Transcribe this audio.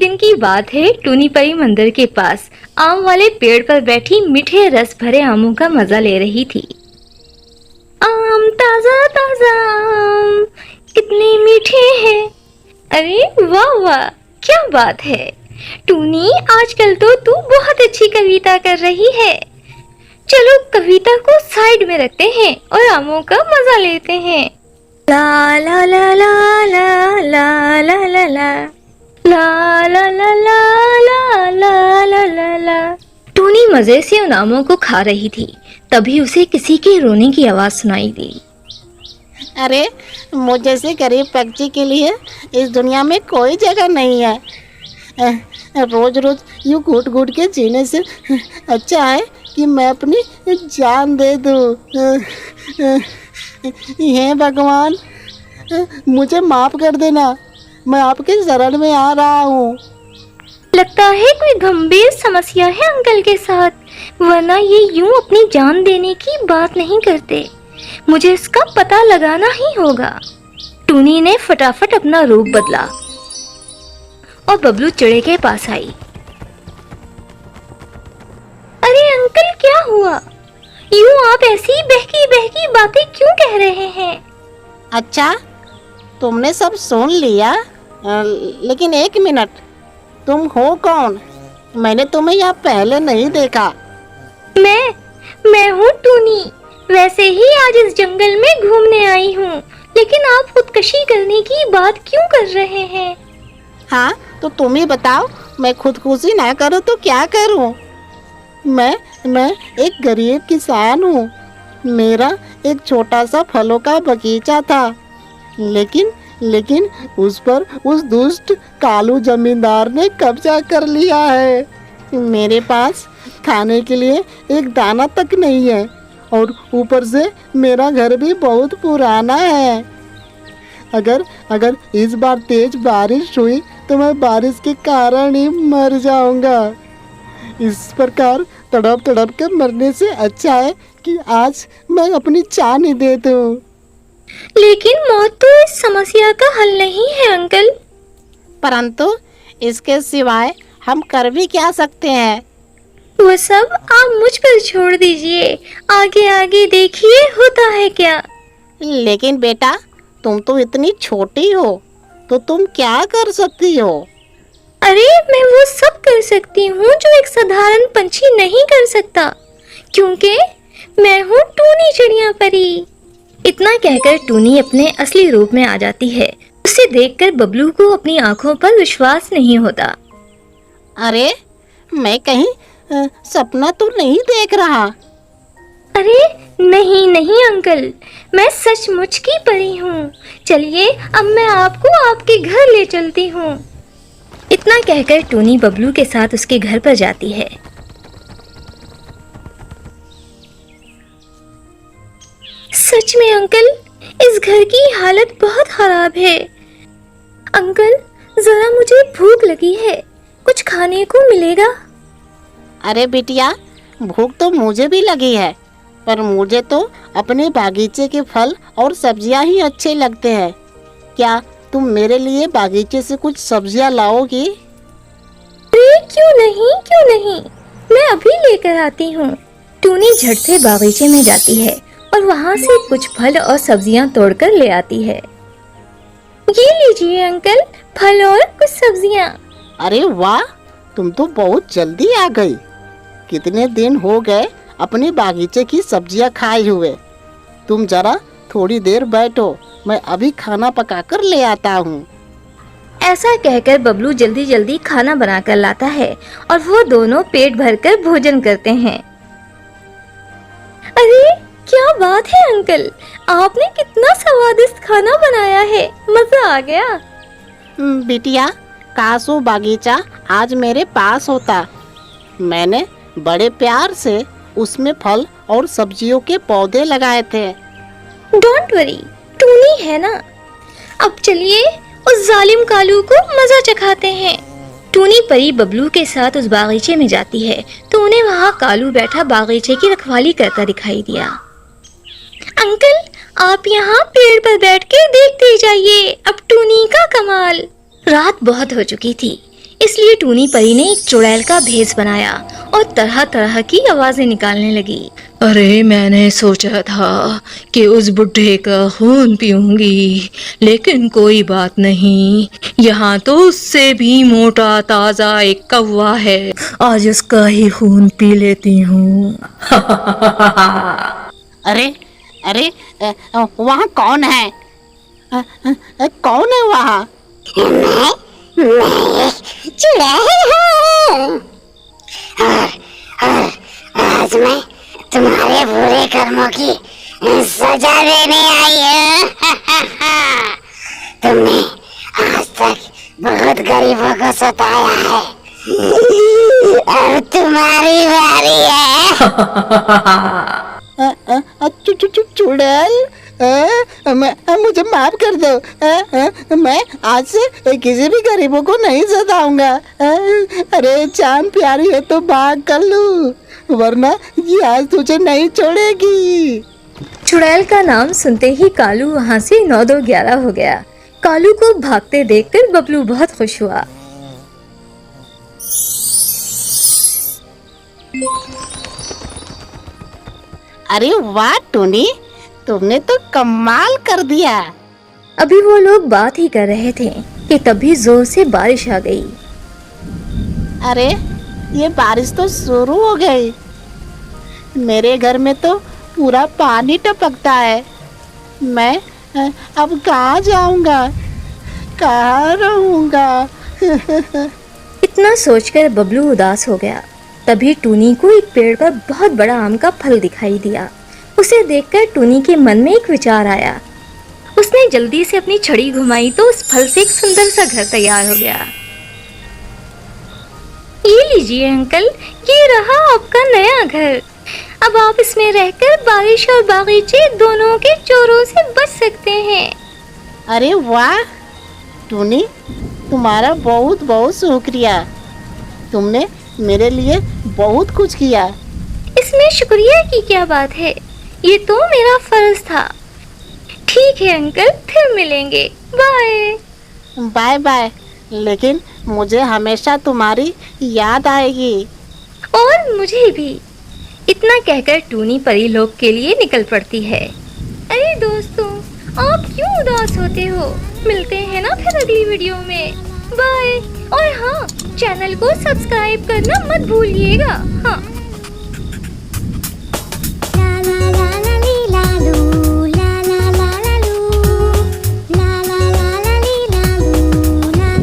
दिन की बात है। टूनी परी मंदिर के पास आम वाले पेड़ पर बैठी मीठे रस भरे आमों का मजा ले रही थी। आम ताजा ताजा आम कितने मीठे हैं। अरे वाह वाह, क्या बात है टूनी, आजकल तो तू बहुत अच्छी कविता कर रही है। चलो कविता को साइड में रखते हैं और आमों का मजा लेते हैं। ला ला ला ला ला ला ला ला ला ला ला ला ला ला ला ला ला। टूनी मजे से उन आमों को खा रही थी, तभी उसे किसी के रोने की आवाज सुनाई दी। अरे मुझ जैसे गरीब पक्षी के लिए इस दुनिया में कोई जगह नहीं है। रोज रोज यूँ घुट घुट के जीने से अच्छा है कि मैं अपनी जान दे दूँ। हे भगवान, मुझे माफ़ कर देना, मैं आपके शरण में आ रहा हूँ। लगता है कोई गंभीर समस्या है अंकल के साथ, वरना ये यूं अपनी जान देने की बात नहीं करते। मुझे इसका पता लगाना ही होगा। टूनी ने फटाफट अपना रूप बदला और बबलू चिड़े के पास आई। अरे अंकल, क्या हुआ? यूं आप ऐसी बहकी बहकी बातें क्यों कह रहे हैं? अच्छा, तुमने सब सुन लिया, लेकिन एक मिनट, तुम हो कौन? मैंने तुम्हें यहाँ पहले नहीं देखा। मैं हूँ टूनी। वैसे ही आज इस जंगल में घूमने आई हूँ, लेकिन आप खुदकशी करने की बात क्यों कर रहे हैं? हाँ, तो तुम ही बताओ, मैं खुदकुशी ना करूँ तो क्या करूँ? मैं एक गरीब किसान हूँ। मेरा एक छोटा सा फलों का बगीचा था, लेकिन उस पर उस दुष्ट कालू जमींदार ने कब्जा कर लिया है। मेरे पास खाने के लिए एक दाना तक नहीं है और ऊपर से मेरा घर भी बहुत पुराना है। अगर इस बार तेज बारिश हुई तो मैं बारिश के कारण ही मर जाऊंगा। इस प्रकार तड़प तड़प के मरने से अच्छा है कि आज मैं अपनी जान ही दे दूं। लेकिन मौत तो इस समस्या का हल नहीं है अंकल। परंतु इसके सिवाय हम कर भी क्या सकते हैं? वो सब आप मुझ पर छोड़ दीजिए, आगे आगे देखिए होता है क्या। लेकिन बेटा, तुम तो इतनी छोटी हो, तो तुम क्या कर सकती हो? अरे मैं वो सब कर सकती हूँ जो एक साधारण पंछी नहीं कर सकता, क्योंकि मैं हूँ टूनी चिड़िया परी। इतना कहकर टूनी अपने असली रूप में आ जाती है। उसे देखकर बबलू को अपनी आंखों पर विश्वास नहीं होता। अरे मैं कहीं सपना तो नहीं देख रहा? अरे नहीं नहीं अंकल, मैं सचमुच की परी हूँ। चलिए अब मैं आपको आपके घर ले चलती हूँ। इतना कहकर टूनी बबलू के साथ उसके घर पर जाती है। सच में अंकल, इस घर की हालत बहुत खराब है। अंकल, जरा मुझे भूख लगी है, कुछ खाने को मिलेगा? अरे बिटिया, भूख तो मुझे भी लगी है, पर मुझे तो अपने बागीचे के फल और सब्जियां ही अच्छे लगते हैं। क्या तुम मेरे लिए बागीचे से कुछ सब्जियां लाओगी? अरे क्यों नहीं, मैं अभी लेकर आती हूँ। टूनी झट से बागीचे में जाती है और वहाँ से कुछ फल और सब्जियां तोड़कर ले आती है। ये लीजिए अंकल, फल और कुछ सब्जियां। अरे वाह, तुम तो बहुत जल्दी आ गई। कितने दिन हो गए अपने बागीचे की सब्जियां खाए हुए। तुम जरा थोड़ी देर बैठो, मैं अभी खाना पकाकर ले आता हूँ। ऐसा कहकर बबलू जल्दी जल्दी खाना बनाकर लाता है और वो दोनों पेट भरकर भोजन करते हैं। अरे क्या बात है अंकल, आपने कितना स्वादिष्ट खाना बनाया है, मजा आ गया। बिटिया, काश वो बागीचा आज मेरे पास होता। मैंने बड़े प्यार से उसमें फल और सब्जियों के पौधे लगाए थे। डोंट वरी, टूनी है ना। अब चलिए उस जालिम कालू को मजा चखाते हैं। टूनी परी बबलू के साथ उस बागीचे में जाती है तो उन्हें वहाँ कालू बैठा बागीचे की रखवाली करता दिखाई दिया। अंकल, आप यहाँ पेड़ पर बैठ के देखते जाइए अब टूनी का कमाल। रात बहुत हो चुकी थी, इसलिए टूनी परी ने एक चुड़ैल का भेष बनाया और तरह तरह की आवाजें निकालने लगी। अरे मैंने सोचा था कि उस बुढ़े का खून पीऊंगी, लेकिन कोई बात नहीं, यहाँ तो उससे भी मोटा ताजा एक कौवा है, आज उसका ही खून पी लेती हूँ। अरे अरे वहाँ कौन है? कौन है वहाँ? आज मैं तुम्हारे बुरे कर्मों की सजा देने आई हूँ। तुमने आज तक बहुत गरीबों को सताया है, अब तुम्हारी बारी है। चुड़ैल, मुझे माफ कर दो। मैं आज से किसी भी गरीबों को नहीं सताऊंगा। अरे चांद प्यारी है तो भाग कर लूं, वरना ये आज तुझे नहीं छोड़ेगी। चुड़ैल का नाम सुनते ही कालू वहाँ से 9-2-11 हो गया। कालू को भागते देखकर बबलू बहुत खुश हुआ। अरे वाह टूनी, तुमने तो कमाल कर दिया। अभी वो लोग बात ही कर रहे थे कि तभी जोर से बारिश आ गई। अरे ये बारिश तो शुरू हो गई। मेरे घर में तो पूरा पानी टपकता है। मैं अब कहाँ जाऊंगा, कहाँ रहूंगा? इतना सोचकर बबलू उदास हो गया। तभी टूनी को एक पेड़ पर बहुत बड़ा आम का फल दिखाई दिया। उसे देखकर टूनी के मन में एक विचार आया। उसने जल्दी से अपनी छड़ी घुमाई तो उस फल से एक सुंदर सा घर तैयार हो गया। ये लीजिए अंकल, ये रहा आपका नया घर। अब आप इसमें रहकर बारिश और बागीचे दोनों के चोरों से बच सकते हैं। अरे वाह टूनी, तुम्हारा बहुत बहुत शुक्रिया। तुमने मेरे लिए बहुत कुछ किया। इसमें शुक्रिया की क्या बात है, ये तो मेरा फर्ज था। ठीक है अंकल, फिर मिलेंगे, बाय। बाय बाय, लेकिन मुझे हमेशा तुम्हारी याद आएगी। और मुझे भी। इतना कहकर टूनी परी लोग के लिए निकल पड़ती है। अरे दोस्तों, आप क्यों उदास होते हो? मिलते हैं ना फिर अगली वीडियो में, बाय। और हाँ, चैनल को सब्सक्राइब करना मत भूलिएगा। हाँ।